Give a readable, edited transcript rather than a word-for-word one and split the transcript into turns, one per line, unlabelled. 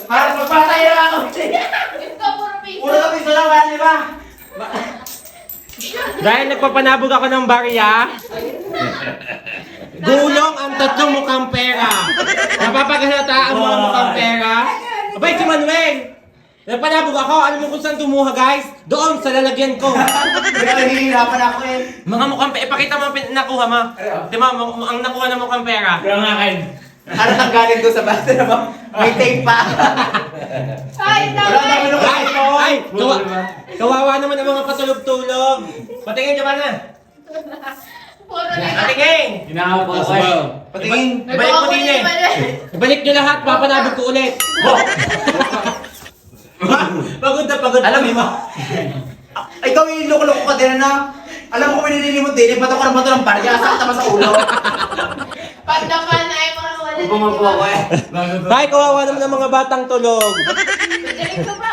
Harap magpatay na ako.
Ito, puro piso.
Puro ka piso naman, di ba?
Dahil nagpapanabog ako ng barya, gulong ang tatlong mukhang pera. Napapaghalata ang mga mukhang pera. Abay, si Manuel! Nagpanabog ako, alam mo kung saan kumuha guys? Doon sa lalagyan ko.
Kaya nahihirapan ako eh.
Mga mukhang pera, ipakita mo ang nakuha mo. Di ba, ang nakuha ng mukhang pera.
Pero nga kayo.
Ano nang galing doon sa bata naman? May tape pa.
Ay,
Wala naman
tama.
ako.
Ay, kawawa naman ang mga patulog-tulog. Patingin ka ba na?
Puro na.
Patingin!
Ginawa po ako eh.
Patingin.
Ibalik mo din eh. Ibalik nyo lahat, papanabog ko ulit. Pagod na pagod.
Alam mo, ikaw yung loko-loko ka din na. Alam mo kung pinililimot din, ipato ka naman ito ng barya, sakit naman sa ulo.
Pag naman ay mga wala.
Upo mo po ako eh.
Ay, kawawa naman ang mga batang tulog.
Galing ka ba?